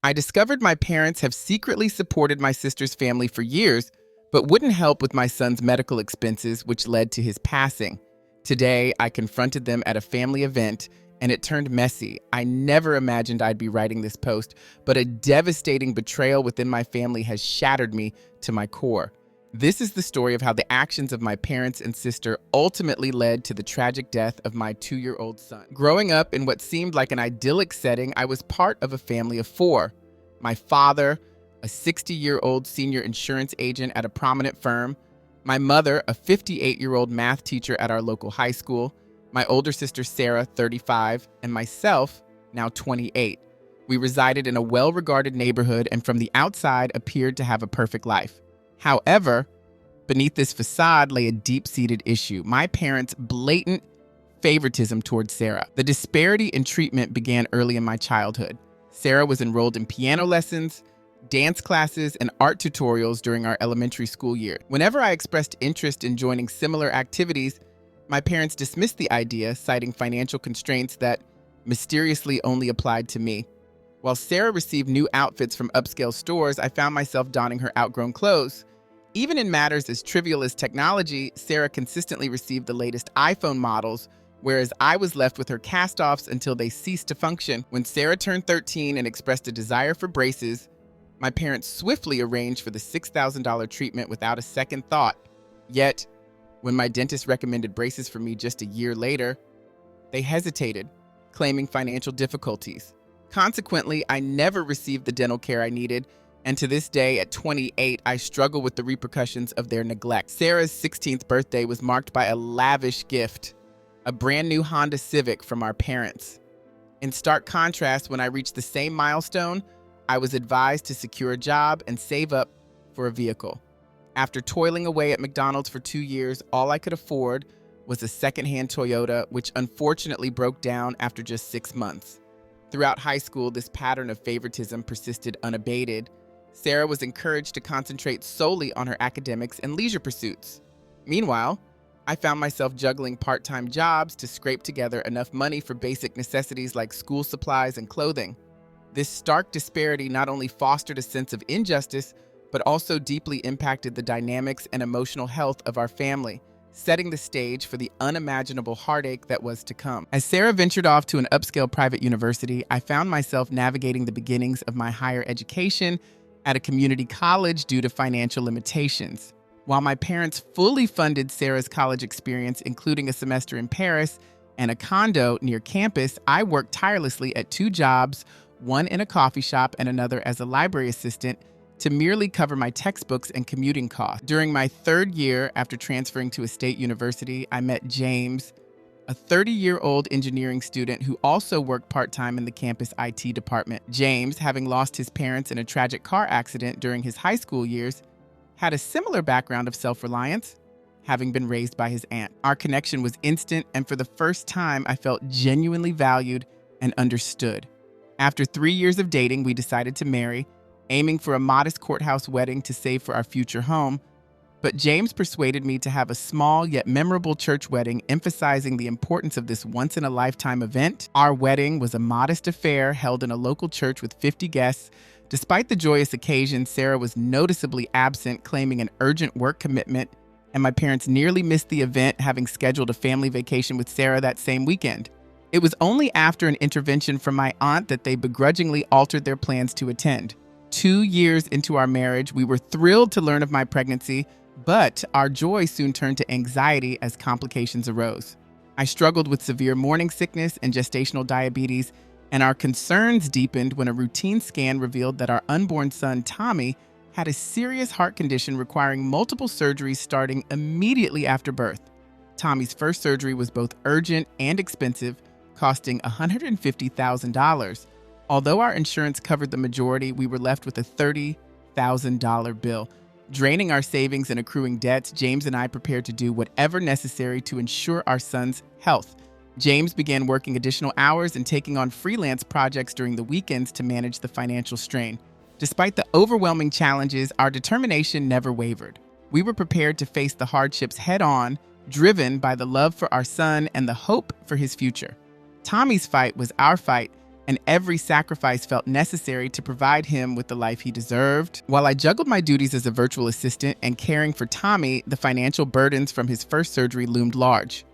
I discovered my parents have secretly supported my sister's family for years, but wouldn't help with my son's medical expenses, which led to his passing. Today, I confronted them at a family event, and it turned messy. I never imagined I'd be writing this post, but a devastating betrayal within my family has shattered me to my core. This is the story of how the actions of my parents and sister ultimately led to the tragic death of my 2-year-old son. Growing up in what seemed like an idyllic setting, I was part of a family of 4. My father, a 60-year-old senior insurance agent at a prominent firm, my mother, a 58-year-old math teacher at our local high school, my older sister Sarah, 35, and myself, now 28. We resided in a well-regarded neighborhood and from the outside appeared to have a perfect life. However, beneath this facade lay a deep-seated issue: my parents' blatant favoritism towards Sarah. The disparity in treatment began early in my childhood. Sarah was enrolled in piano lessons, dance classes, and art tutorials during our elementary school year. Whenever I expressed interest in joining similar activities, my parents dismissed the idea, citing financial constraints that mysteriously only applied to me. While Sarah received new outfits from upscale stores, I found myself donning her outgrown clothes. Even in matters as trivial as technology, Sarah consistently received the latest iPhone models, whereas I was left with her cast-offs until they ceased to function. When Sarah turned 13 and expressed a desire for braces, my parents swiftly arranged for the $6,000 treatment without a second thought. Yet, when my dentist recommended braces for me just a year later, they hesitated, claiming financial difficulties. Consequently, I never received the dental care I needed, and to this day, at 28, I struggle with the repercussions of their neglect. Sarah's 16th birthday was marked by a lavish gift: a brand new Honda Civic from our parents. In stark contrast, when I reached the same milestone, I was advised to secure a job and save up for a vehicle. After toiling away at McDonald's for 2 years, all I could afford was a secondhand Toyota, which unfortunately broke down after just 6 months. Throughout high school, this pattern of favoritism persisted unabated. Sarah was encouraged to concentrate solely on her academics and leisure pursuits. Meanwhile, I found myself juggling part-time jobs to scrape together enough money for basic necessities like school supplies and clothing. This stark disparity not only fostered a sense of injustice, but also deeply impacted the dynamics and emotional health of our family, setting the stage for the unimaginable heartache that was to come. As Sarah ventured off to an upscale private university, I found myself navigating the beginnings of my higher education at a community college due to financial limitations. While my parents fully funded Sarah's college experience, including a semester in Paris and a condo near campus, I worked tirelessly at 2 jobs, one in a coffee shop and another as a library assistant, to merely cover my textbooks and commuting costs. During my 3rd year after transferring to a state university, I met James, a 30-year-old engineering student who also worked part-time in the campus IT department. James, having lost his parents in a tragic car accident during his high school years, had a similar background of self-reliance, having been raised by his aunt. Our connection was instant, and for the first time, I felt genuinely valued and understood. After 3 years of dating, we decided to marry, aiming for a modest courthouse wedding to save for our future home. But James persuaded me to have a small yet memorable church wedding, emphasizing the importance of this once-in-a-lifetime event. Our wedding was a modest affair held in a local church with 50 guests. Despite the joyous occasion, Sarah was noticeably absent, claiming an urgent work commitment, and my parents nearly missed the event, having scheduled a family vacation with Sarah that same weekend. It was only after an intervention from my aunt that they begrudgingly altered their plans to attend. 2 years into our marriage, we were thrilled to learn of my pregnancy, but our joy soon turned to anxiety as complications arose. I struggled with severe morning sickness and gestational diabetes, and our concerns deepened when a routine scan revealed that our unborn son, Tommy, had a serious heart condition requiring multiple surgeries starting immediately after birth. Tommy's first surgery was both urgent and expensive, costing $150,000. Although our insurance covered the majority, we were left with a $30,000 bill. Draining our savings and accruing debts, James and I prepared to do whatever necessary to ensure our son's health. James began working additional hours and taking on freelance projects during the weekends to manage the financial strain. Despite the overwhelming challenges, our determination never wavered. We were prepared to face the hardships head-on, driven by the love for our son and the hope for his future. Tommy's fight was our fight, and every sacrifice felt necessary to provide him with the life he deserved. While I juggled my duties as a virtual assistant and caring for Tommy, the financial burdens from his first surgery loomed large.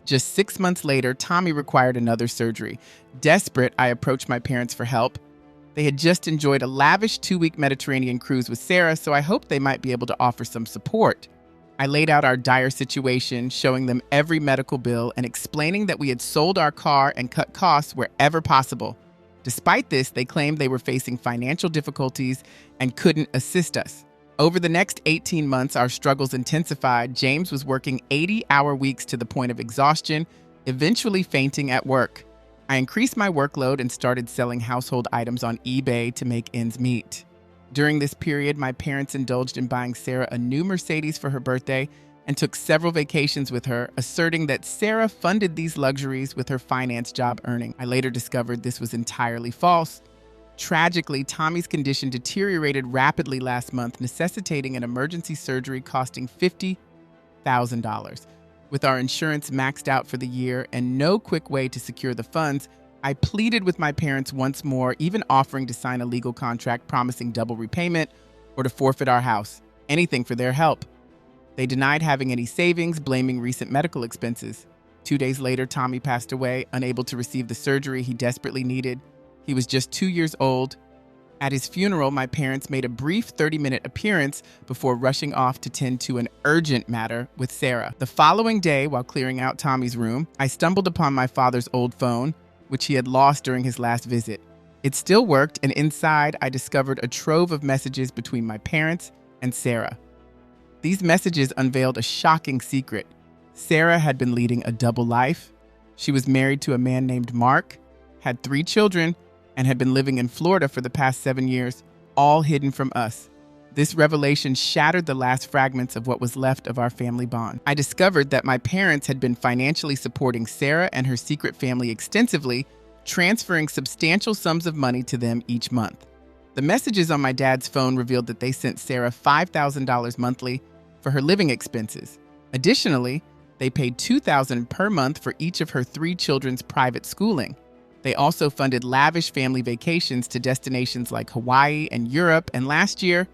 Just 6 months later, Tommy required another surgery. Desperate, I approached my parents for help. They had just enjoyed a lavish 2-week Mediterranean cruise with Sarah, so I hoped they might be able to offer some support. I laid out our dire situation, showing them every medical bill and explaining that we had sold our car and cut costs wherever possible. Despite this, they claimed they were facing financial difficulties and couldn't assist us. Over the next 18 months, our struggles intensified. James was working 80-hour weeks to the point of exhaustion, eventually fainting at work. I increased my workload and started selling household items on eBay to make ends meet. During this period, my parents indulged in buying Sarah a new Mercedes for her birthday and took several vacations with her, asserting that Sarah funded these luxuries with her finance job earning. I later discovered this was entirely false. Tragically, Tommy's condition deteriorated rapidly last month, necessitating an emergency surgery costing $50,000. With our insurance maxed out for the year and no quick way to secure the funds, I pleaded with my parents once more, even offering to sign a legal contract promising double repayment or to forfeit our house, anything for their help. They denied having any savings, blaming recent medical expenses. 2 days later, Tommy passed away, unable to receive the surgery he desperately needed. He was just 2 years old. At his funeral, my parents made a brief 30-minute appearance before rushing off to tend to an urgent matter with Sarah. The following day, while clearing out Tommy's room, I stumbled upon my father's old phone, which he had lost during his last visit. It still worked, and inside, I discovered a trove of messages between my parents and Sarah. These messages unveiled a shocking secret. Sarah had been leading a double life. She was married to a man named Mark, had 3 children, and had been living in Florida for the past 7 years, all hidden from us. This revelation shattered the last fragments of what was left of our family bond. I discovered that my parents had been financially supporting Sarah and her secret family extensively, transferring substantial sums of money to them each month. The messages on my dad's phone revealed that they sent Sarah $5,000 monthly for her living expenses. Additionally, they paid $2,000 per month for each of her 3 children's private schooling. They also funded lavish family vacations to destinations like Hawaii and Europe, and last year,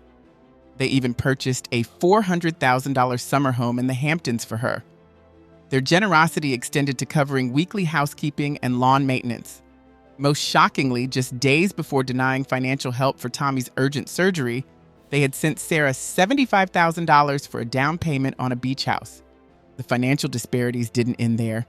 they even purchased a $400,000 summer home in the Hamptons for her. Their generosity extended to covering weekly housekeeping and lawn maintenance. Most shockingly, just days before denying financial help for Tommy's urgent surgery, they had sent Sarah $75,000 for a down payment on a beach house. The financial disparities didn't end there.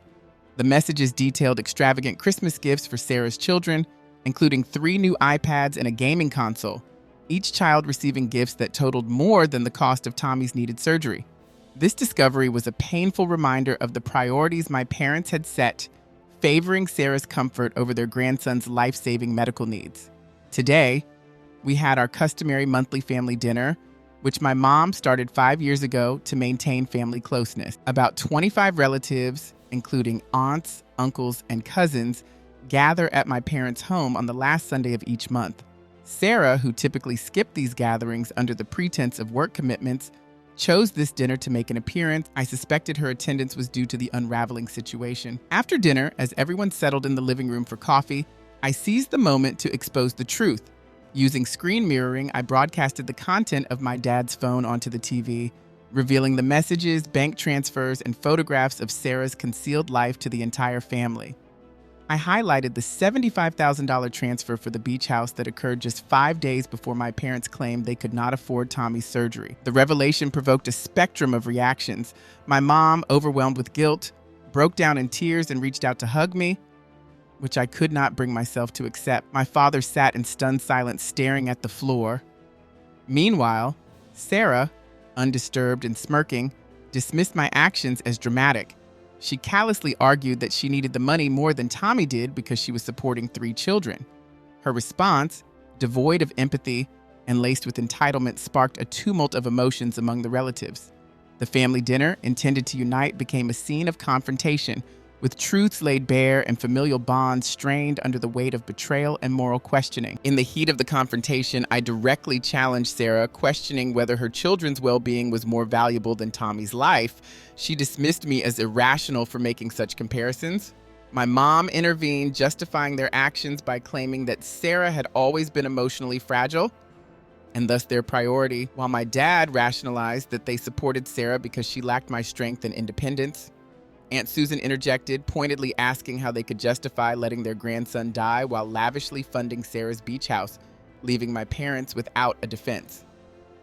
The messages detailed extravagant Christmas gifts for Sarah's children, including 3 new iPads and a gaming console, each child receiving gifts that totaled more than the cost of Tommy's needed surgery. This discovery was a painful reminder of the priorities my parents had set, favoring Sarah's comfort over their grandson's life-saving medical needs. Today, we had our customary monthly family dinner, which my mom started 5 years ago to maintain family closeness. About 25 relatives, including aunts, uncles, and cousins, gather at my parents' home on the last Sunday of each month. Sarah, who typically skipped these gatherings under the pretense of work commitments, chose this dinner to make an appearance. I suspected her attendance was due to the unraveling situation. After dinner, as everyone settled in the living room for coffee, I seized the moment to expose the truth. Using screen mirroring, I broadcasted the content of my dad's phone onto the TV, revealing the messages, bank transfers, and photographs of Sarah's concealed life to the entire family. I highlighted the $75,000 transfer for the beach house that occurred just 5 days before my parents claimed they could not afford Tommy's surgery. The revelation provoked a spectrum of reactions. My mom, overwhelmed with guilt, broke down in tears and reached out to hug me, which I could not bring myself to accept. My father sat in stunned silence, staring at the floor. Meanwhile, Sarah, undisturbed and smirking, dismissed my actions as dramatic. She callously argued that she needed the money more than Tommy did because she was supporting 3 children. Her response, devoid of empathy and laced with entitlement, sparked a tumult of emotions among the relatives. The family dinner, intended to unite, became a scene of confrontation, with truths laid bare and familial bonds strained under the weight of betrayal and moral questioning. In the heat of the confrontation, I directly challenged Sarah, questioning whether her children's well-being was more valuable than Tommy's life. She dismissed me as irrational for making such comparisons. My mom intervened, justifying their actions by claiming that Sarah had always been emotionally fragile and thus their priority, while my dad rationalized that they supported Sarah because she lacked my strength and independence. Aunt Susan interjected, pointedly asking how they could justify letting their grandson die while lavishly funding Sarah's beach house, leaving my parents without a defense.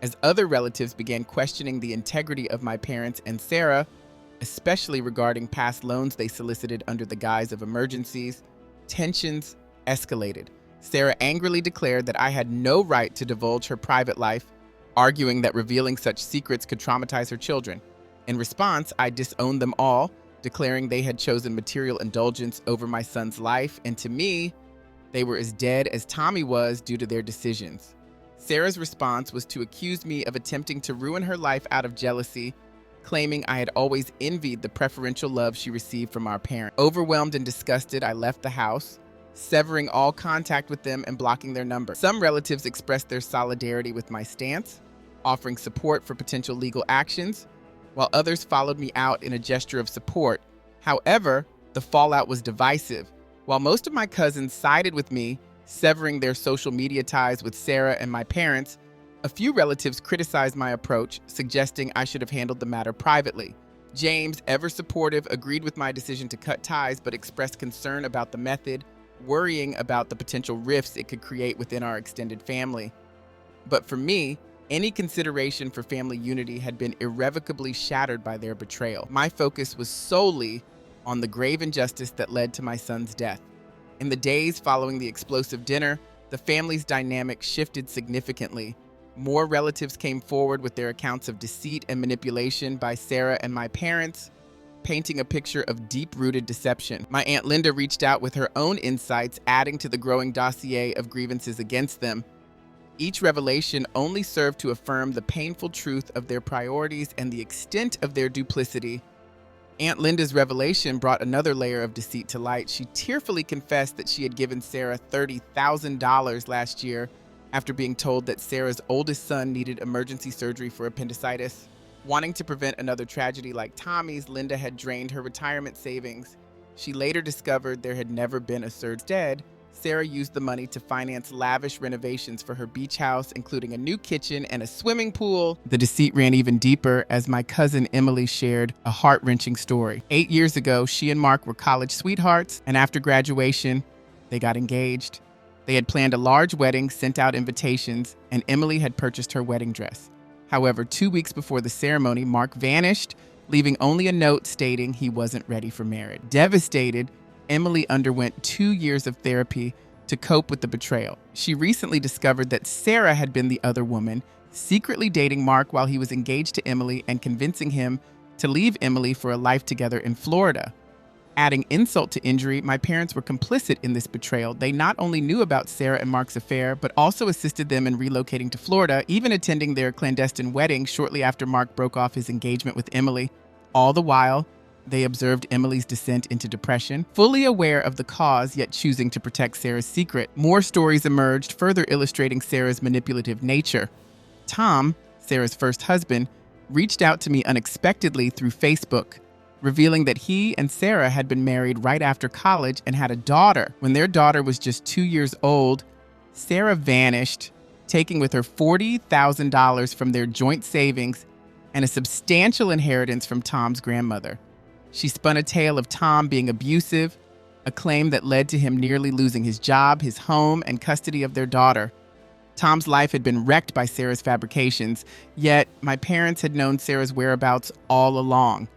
As other relatives began questioning the integrity of my parents and Sarah, especially regarding past loans they solicited under the guise of emergencies, tensions escalated. Sarah angrily declared that I had no right to divulge her private life, arguing that revealing such secrets could traumatize her children. In response, I disowned them all, declaring they had chosen material indulgence over my son's life, and to me, they were as dead as Tommy was due to their decisions. Sarah's response was to accuse me of attempting to ruin her life out of jealousy, claiming I had always envied the preferential love she received from our parents. Overwhelmed and disgusted, I left the house, severing all contact with them and blocking their number. Some relatives expressed their solidarity with my stance, offering support for potential legal actions, while others followed me out in a gesture of support. However, the fallout was divisive. While most of my cousins sided with me, severing their social media ties with Sarah and my parents, a few relatives criticized my approach, suggesting I should have handled the matter privately. James, ever supportive, agreed with my decision to cut ties but expressed concern about the method, worrying about the potential rifts it could create within our extended family. But for me, any consideration for family unity had been irrevocably shattered by their betrayal. My focus was solely on the grave injustice that led to my son's death. In the days following the explosive dinner, the family's dynamic shifted significantly. More relatives came forward with their accounts of deceit and manipulation by Sarah and my parents, painting a picture of deep-rooted deception. My Aunt Linda reached out with her own insights, adding to the growing dossier of grievances against them. Each revelation only served to affirm the painful truth of their priorities and the extent of their duplicity. Aunt Linda's revelation brought another layer of deceit to light. She tearfully confessed that she had given Sarah $30,000 last year after being told that Sarah's oldest son needed emergency surgery for appendicitis. Wanting to prevent another tragedy like Tommy's, Linda had drained her retirement savings. She later discovered there had never been a surge. Instead, Sarah used the money to finance lavish renovations for her beach house, including a new kitchen and a swimming pool. The deceit ran even deeper as my cousin Emily shared a heart-wrenching story. 8 years ago, she and Mark were college sweethearts, and after graduation, they got engaged. They had planned a large wedding, sent out invitations, and Emily had purchased her wedding dress. However, 2 weeks before the ceremony, Mark vanished, leaving only a note stating he wasn't ready for marriage. Devastated, Emily underwent 2 years of therapy to cope with the betrayal. She recently discovered that Sarah had been the other woman, secretly dating Mark while he was engaged to Emily and convincing him to leave Emily for a life together in Florida. Adding insult to injury, my parents were complicit in this betrayal. They not only knew about Sarah and Mark's affair, but also assisted them in relocating to Florida, even attending their clandestine wedding shortly after Mark broke off his engagement with Emily. All the while, they observed Emily's descent into depression, fully aware of the cause, yet choosing to protect Sarah's secret. More stories emerged, further illustrating Sarah's manipulative nature. Tom, Sarah's first husband, reached out to me unexpectedly through Facebook, revealing that he and Sarah had been married right after college and had a daughter. When their daughter was just 2 years old, Sarah vanished, taking with her $40,000 from their joint savings and a substantial inheritance from Tom's grandmother. She spun a tale of Tom being abusive, a claim that led to him nearly losing his job, his home, and custody of their daughter. Tom's life had been wrecked by Sarah's fabrications, yet my parents had known Sarah's whereabouts all along.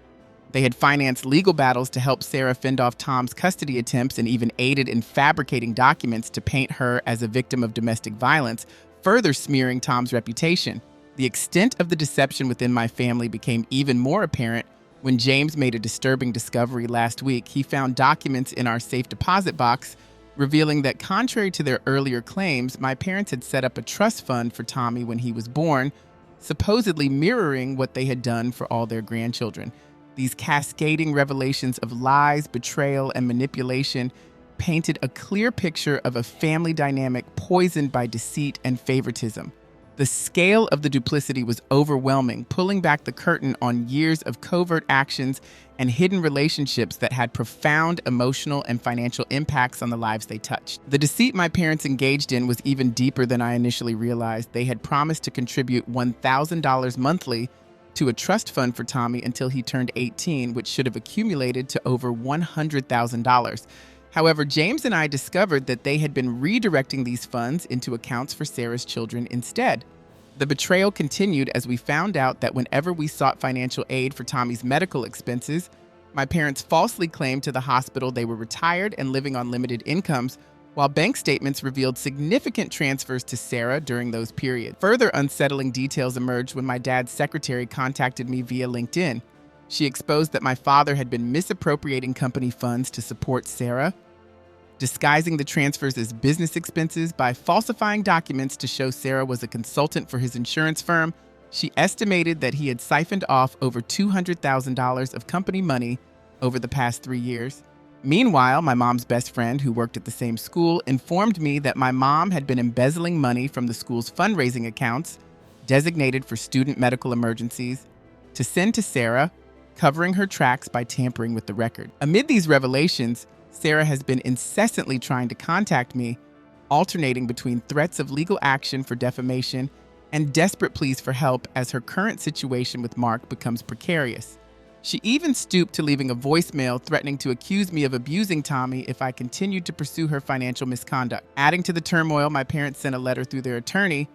They had financed legal battles to help Sarah fend off Tom's custody attempts and even aided in fabricating documents to paint her as a victim of domestic violence, further smearing Tom's reputation. The extent of the deception within my family became even more apparent when James made a disturbing discovery last week. He found documents in our safe deposit box revealing that, contrary to their earlier claims, my parents had set up a trust fund for Tommy when he was born, supposedly mirroring what they had done for all their grandchildren. These cascading revelations of lies, betrayal, and manipulation painted a clear picture of a family dynamic poisoned by deceit and favoritism. The scale of the duplicity was overwhelming, pulling back the curtain on years of covert actions and hidden relationships that had profound emotional and financial impacts on the lives they touched. The deceit my parents engaged in was even deeper than I initially realized. They had promised to contribute $1,000 monthly to a trust fund for Tommy until he turned 18, which should have accumulated to over $100,000. However, James and I discovered that they had been redirecting these funds into accounts for Sarah's children instead. The betrayal continued as we found out that whenever we sought financial aid for Tommy's medical expenses, my parents falsely claimed to the hospital they were retired and living on limited incomes, while bank statements revealed significant transfers to Sarah during those periods. Further unsettling details emerged when my dad's secretary contacted me via LinkedIn. She exposed that my father had been misappropriating company funds to support Sarah, disguising the transfers as business expenses by falsifying documents to show Sarah was a consultant for his insurance firm. She estimated that he had siphoned off over $200,000 of company money over the past 3 years. Meanwhile, my mom's best friend, who worked at the same school, informed me that my mom had been embezzling money from the school's fundraising accounts, designated for student medical emergencies, to send to Sarah, covering her tracks by tampering with the record. Amid these revelations, Sarah has been incessantly trying to contact me, alternating between threats of legal action for defamation and desperate pleas for help as her current situation with Mark becomes precarious. She even stooped to leaving a voicemail threatening to accuse me of abusing Tommy if I continued to pursue her financial misconduct. Adding to the turmoil, my parents sent a letter through their attorney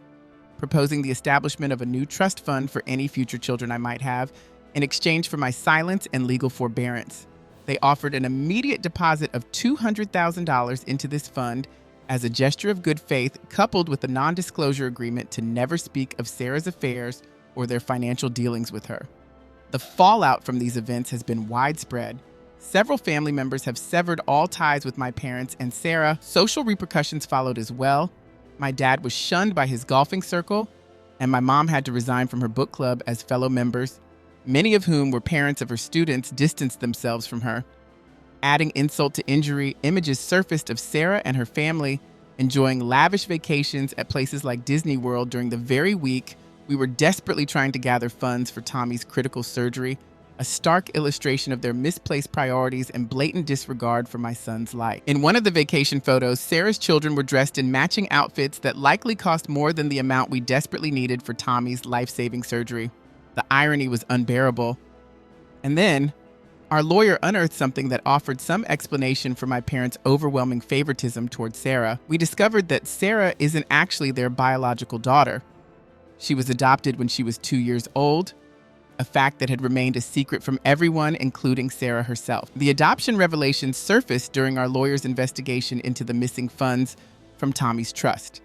proposing the establishment of a new trust fund for any future children I might have in exchange for my silence and legal forbearance. They offered an immediate deposit of $200,000 into this fund as a gesture of good faith, coupled with a non-disclosure agreement to never speak of Sarah's affairs or their financial dealings with her. The fallout from these events has been widespread. Several family members have severed all ties with my parents and Sarah. Social repercussions followed as well. My dad was shunned by his golfing circle, and my mom had to resign from her book club as fellow members, many of whom were parents of her students, distanced themselves from her. Adding insult to injury, images surfaced of Sarah and her family enjoying lavish vacations at places like Disney World during the very week we were desperately trying to gather funds for Tommy's critical surgery, a stark illustration of their misplaced priorities and blatant disregard for my son's life. In one of the vacation photos, Sarah's children were dressed in matching outfits that likely cost more than the amount we desperately needed for Tommy's life-saving surgery. The irony was unbearable. And then, our lawyer unearthed something that offered some explanation for my parents' overwhelming favoritism towards Sarah. We discovered that Sarah isn't actually their biological daughter. She was adopted when she was 2 years old, a fact that had remained a secret from everyone, including Sarah herself. The adoption revelations surfaced during our lawyer's investigation into the missing funds from Tommy's trust.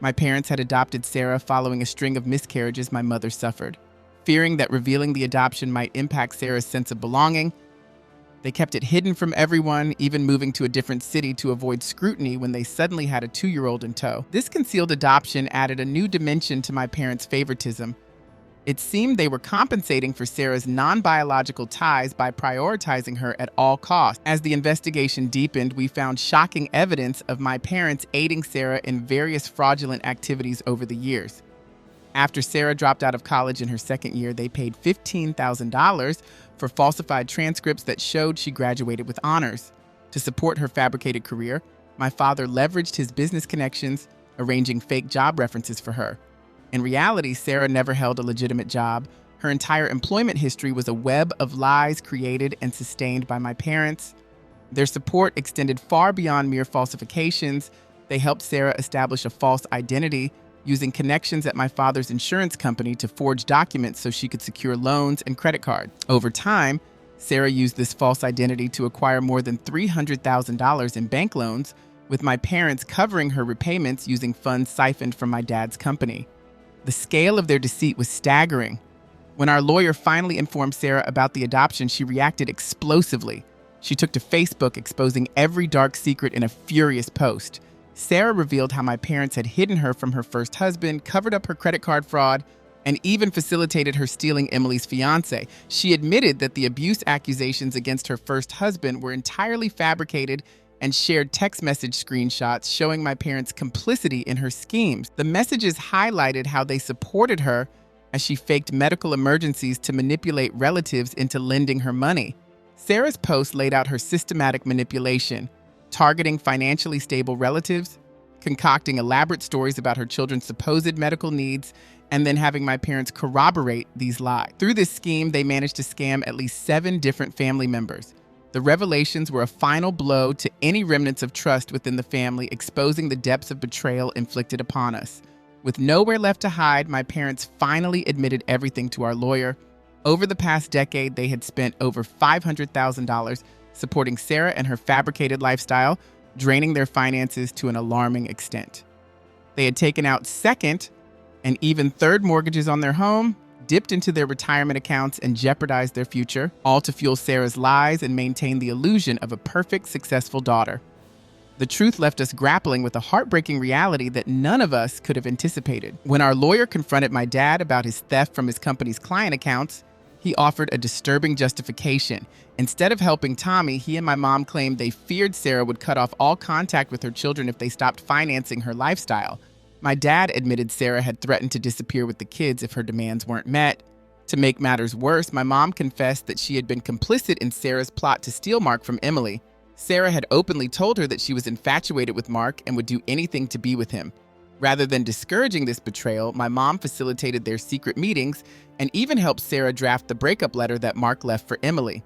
My parents had adopted Sarah following a string of miscarriages my mother suffered. Fearing that revealing the adoption might impact Sarah's sense of belonging, they kept it hidden from everyone, even moving to a different city to avoid scrutiny when they suddenly had a 2-year-old in tow. This concealed adoption added a new dimension to my parents' favoritism. It seemed they were compensating for Sarah's non-biological ties by prioritizing her at all costs. As the investigation deepened, we found shocking evidence of my parents aiding Sarah in various fraudulent activities over the years. After Sarah dropped out of college in her second year, they paid $15,000 for falsified transcripts that showed she graduated with honors. To support her fabricated career, my father leveraged his business connections, arranging fake job references for her. In reality, Sarah never held a legitimate job. Her entire employment history was a web of lies created and sustained by my parents. Their support extended far beyond mere falsifications. They helped Sarah establish a false identity, using connections at my father's insurance company to forge documents so she could secure loans and credit cards. Over time, Sarah used this false identity to acquire more than $300,000 in bank loans, with my parents covering her repayments using funds siphoned from my dad's company. The scale of their deceit was staggering. When our lawyer finally informed Sarah about the adoption, she reacted explosively. She took to Facebook, exposing every dark secret in a furious post. Sarah revealed how my parents had hidden her from her first husband, covered up her credit card fraud, and even facilitated her stealing Emily's fiancé. She admitted that the abuse accusations against her first husband were entirely fabricated and shared text message screenshots showing my parents' complicity in her schemes. The messages highlighted how they supported her as she faked medical emergencies to manipulate relatives into lending her money. Sarah's post laid out her systematic manipulation, targeting financially stable relatives, concocting elaborate stories about her children's supposed medical needs, and then having my parents corroborate these lies. Through this scheme, they managed to scam at least 7 different family members. The revelations were a final blow to any remnants of trust within the family, exposing the depths of betrayal inflicted upon us. With nowhere left to hide, my parents finally admitted everything to our lawyer. Over the past decade, they had spent over $500,000 supporting Sarah and her fabricated lifestyle, draining their finances to an alarming extent. They had taken out second and even third mortgages on their home, dipped into their retirement accounts, and jeopardized their future, all to fuel Sarah's lies and maintain the illusion of a perfect, successful daughter. The truth left us grappling with a heartbreaking reality that none of us could have anticipated. When our lawyer confronted my dad about his theft from his company's client accounts, he offered a disturbing justification. Instead of helping Tommy, he and my mom claimed they feared Sarah would cut off all contact with her children if they stopped financing her lifestyle. My dad admitted Sarah had threatened to disappear with the kids if her demands weren't met. To make matters worse, my mom confessed that she had been complicit in Sarah's plot to steal Mark from Emily. Sarah had openly told her that she was infatuated with Mark and would do anything to be with him. Rather than discouraging this betrayal, my mom facilitated their secret meetings and even helped Sarah draft the breakup letter that Mark left for Emily.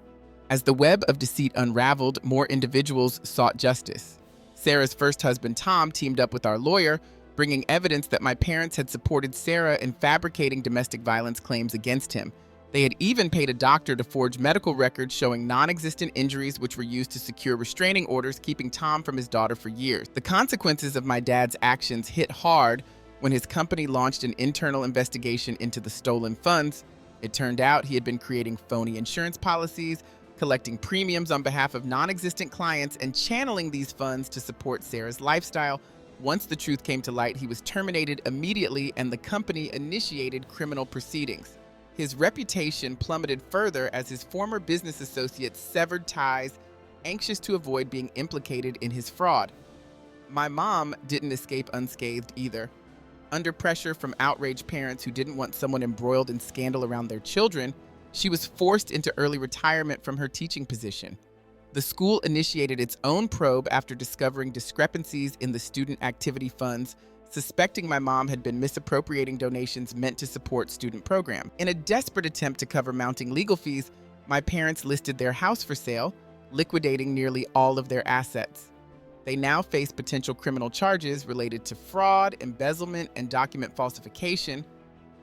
As the web of deceit unraveled, more individuals sought justice. Sarah's first husband, Tom, teamed up with our lawyer, bringing evidence that my parents had supported Sarah in fabricating domestic violence claims against him. They had even paid a doctor to forge medical records showing non-existent injuries which were used to secure restraining orders, keeping Tom from his daughter for years. The consequences of my dad's actions hit hard when his company launched an internal investigation into the stolen funds. It turned out he had been creating phony insurance policies, collecting premiums on behalf of non-existent clients, and channeling these funds to support Sarah's lifestyle. Once the truth came to light, he was terminated immediately and the company initiated criminal proceedings. His reputation plummeted further as his former business associates severed ties, anxious to avoid being implicated in his fraud. My mom didn't escape unscathed either. Under pressure from outraged parents who didn't want someone embroiled in scandal around their children, she was forced into early retirement from her teaching position. The school initiated its own probe after discovering discrepancies in the student activity funds, suspecting my mom had been misappropriating donations meant to support student programs. In a desperate attempt to cover mounting legal fees, my parents listed their house for sale, liquidating nearly all of their assets. They now face potential criminal charges related to fraud, embezzlement, and document falsification,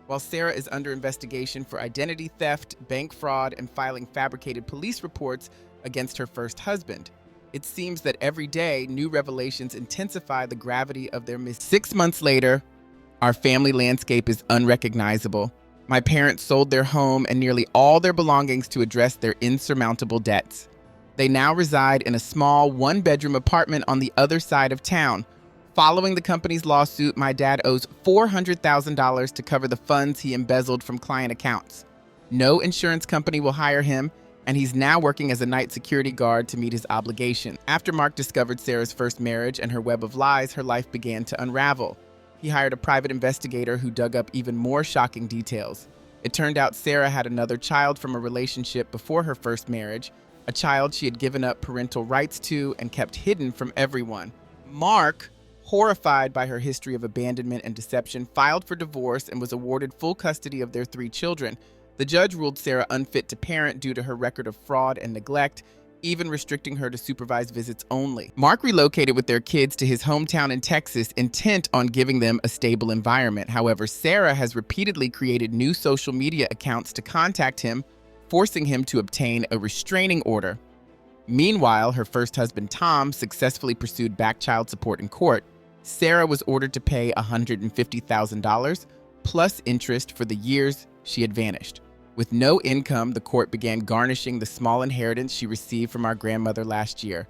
while Sarah is under investigation for identity theft, bank fraud, and filing fabricated police reports against her first husband. It seems that every day, new revelations intensify the gravity of their mistake. 6 months later, our family landscape is unrecognizable. My parents sold their home and nearly all their belongings to address their insurmountable debts. They now reside in a small one-bedroom apartment on the other side of town. Following the company's lawsuit, my dad owes $400,000 to cover the funds he embezzled from client accounts. No insurance company will hire him, and he's now working as a night security guard to meet his obligation. After Mark discovered Sarah's first marriage and her web of lies, her life began to unravel. He hired a private investigator who dug up even more shocking details. It turned out Sarah had another child from a relationship before her first marriage, a child she had given up parental rights to and kept hidden from everyone. Mark, horrified by her history of abandonment and deception, filed for divorce and was awarded full custody of their 3 children. The judge ruled Sarah unfit to parent due to her record of fraud and neglect, even restricting her to supervised visits only. Mark relocated with their kids to his hometown in Texas, intent on giving them a stable environment. However, Sarah has repeatedly created new social media accounts to contact him, forcing him to obtain a restraining order. Meanwhile, her first husband, Tom, successfully pursued back child support in court. Sarah was ordered to pay $150,000 plus interest for the years she had vanished. With no income, the court began garnishing the small inheritance she received from our grandmother last year.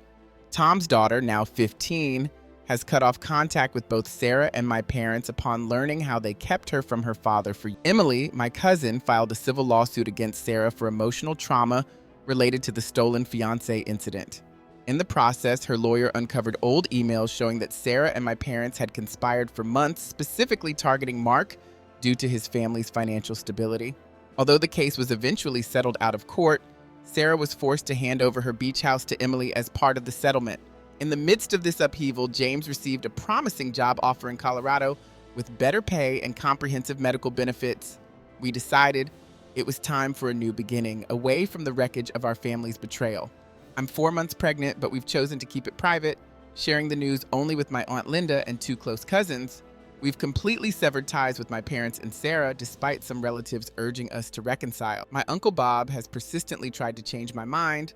Tom's daughter, now 15, has cut off contact with both Sarah and my parents upon learning how they kept her from her father for years. Emily, my cousin, filed a civil lawsuit against Sarah for emotional trauma related to the stolen fiancé incident. In the process, her lawyer uncovered old emails showing that Sarah and my parents had conspired for months, specifically targeting Mark due to his family's financial stability. Although the case was eventually settled out of court, Sarah was forced to hand over her beach house to Emily as part of the settlement. In the midst of this upheaval, James received a promising job offer in Colorado with better pay and comprehensive medical benefits. We decided it was time for a new beginning, away from the wreckage of our family's betrayal. I'm 4 months pregnant, but we've chosen to keep it private, sharing the news only with my Aunt Linda and 2 close cousins. We've completely severed ties with my parents and Sarah, despite some relatives urging us to reconcile. My Uncle Bob has persistently tried to change my mind,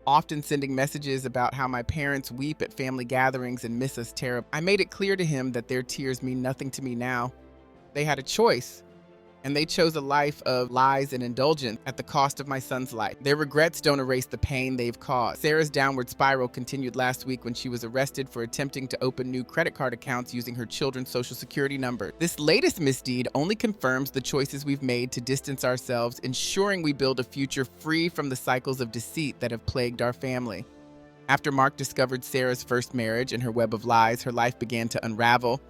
often sending messages about how my parents weep at family gatherings and miss us terribly. I made it clear to him that their tears mean nothing to me now. They had a choice, and they chose a life of lies and indulgence at the cost of my son's life. Their regrets don't erase the pain they've caused. Sarah's downward spiral continued last week when she was arrested for attempting to open new credit card accounts using her children's social security number. This latest misdeed only confirms the choices we've made to distance ourselves, ensuring we build a future free from the cycles of deceit that have plagued our family. After Mark discovered Sarah's first marriage and her web of lies, her life began to unravel.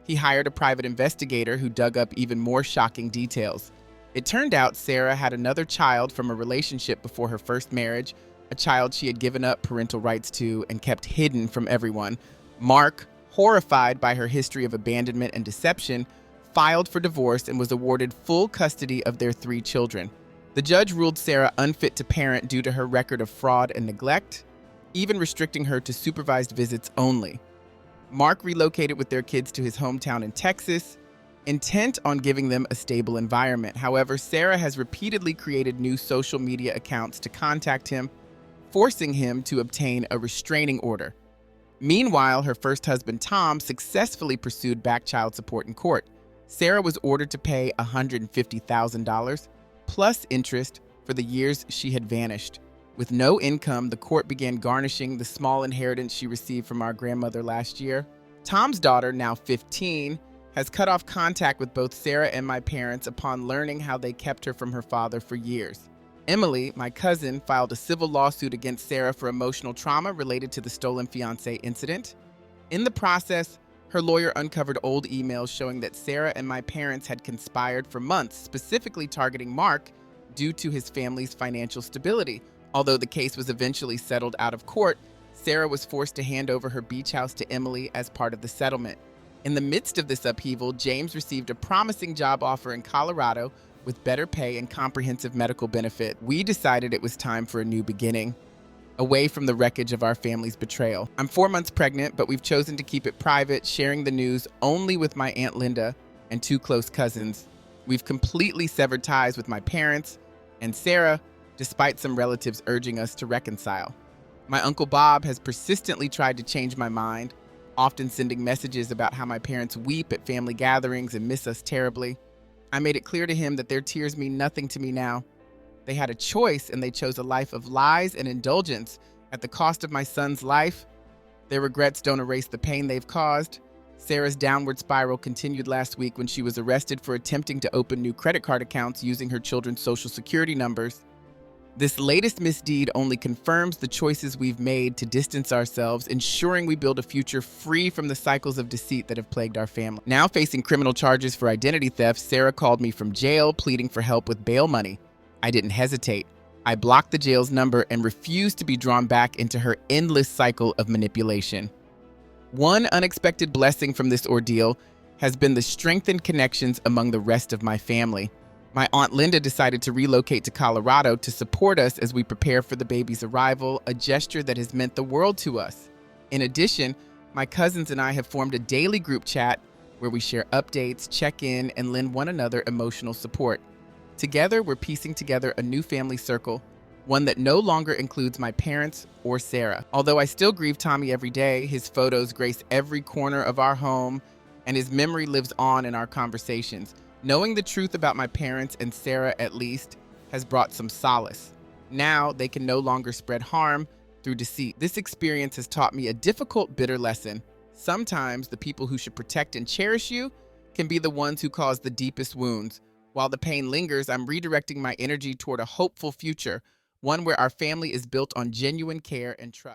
He hired a private investigator who dug up even more shocking details. It turned out Sarah had another child from a relationship before her first marriage, a child she had given up parental rights to and kept hidden from everyone. Mark, horrified by her history of abandonment and deception, filed for divorce and was awarded full custody of their 3 children. The judge ruled Sarah unfit to parent due to her record of fraud and neglect, even restricting her to supervised visits only. Mark relocated with their kids to his hometown in Texas, intent on giving them a stable environment. However, Sarah has repeatedly created new social media accounts to contact him, forcing him to obtain a restraining order. Meanwhile, her first husband, Tom, successfully pursued back child support in court. Sarah was ordered to pay $150,000 plus interest for the years she had vanished. With no income, the court began garnishing the small inheritance she received from our grandmother last year. Tom's daughter, now 15, has cut off contact with both Sarah and my parents upon learning how they kept her from her father for years. Emily, my cousin, filed a civil lawsuit against Sarah for emotional trauma related to the stolen fiancé incident. In the process, her lawyer uncovered old emails showing that Sarah and my parents had conspired for months, specifically targeting Mark due to his family's financial stability. Although the case was eventually settled out of court, Sarah was forced to hand over her beach house to Emily as part of the settlement. In the midst of this upheaval, James received a promising job offer in Colorado with better pay and comprehensive medical benefit. We decided it was time for a new beginning, away from the wreckage of our family's betrayal. I'm 4 months pregnant, but we've chosen to keep it private, sharing the news only with my Aunt Linda and 2 close cousins. We've completely severed ties with my parents and Sarah, despite some relatives urging us to reconcile. My Uncle Bob has persistently tried to change my mind, often sending messages about how my parents weep at family gatherings and miss us terribly. I made it clear to him that their tears mean nothing to me now. They had a choice, and they chose a life of lies and indulgence at the cost of my son's life. Their regrets don't erase the pain they've caused. Sarah's downward spiral continued last week when she was arrested for attempting to open new credit card accounts using her children's social security numbers. This latest misdeed only confirms the choices we've made to distance ourselves, ensuring we build a future free from the cycles of deceit that have plagued our family. Now facing criminal charges for identity theft, Sarah called me from jail, pleading for help with bail money. I didn't hesitate. I blocked the jail's number and refused to be drawn back into her endless cycle of manipulation. One unexpected blessing from this ordeal has been the strengthened connections among the rest of my family. My Aunt Linda decided to relocate to Colorado to support us as we prepare for the baby's arrival, a gesture that has meant the world to us. In addition, my cousins and I have formed a daily group chat where we share updates, check in, and lend one another emotional support. Together, we're piecing together a new family circle, one that no longer includes my parents or Sarah. Although I still grieve Tommy every day, his photos grace every corner of our home, and his memory lives on in our conversations. Knowing the truth about my parents and Sarah, at least, has brought some solace. Now they can no longer spread harm through deceit. This experience has taught me a difficult, bitter lesson. Sometimes the people who should protect and cherish you can be the ones who cause the deepest wounds. While the pain lingers, I'm redirecting my energy toward a hopeful future, one where our family is built on genuine care and trust.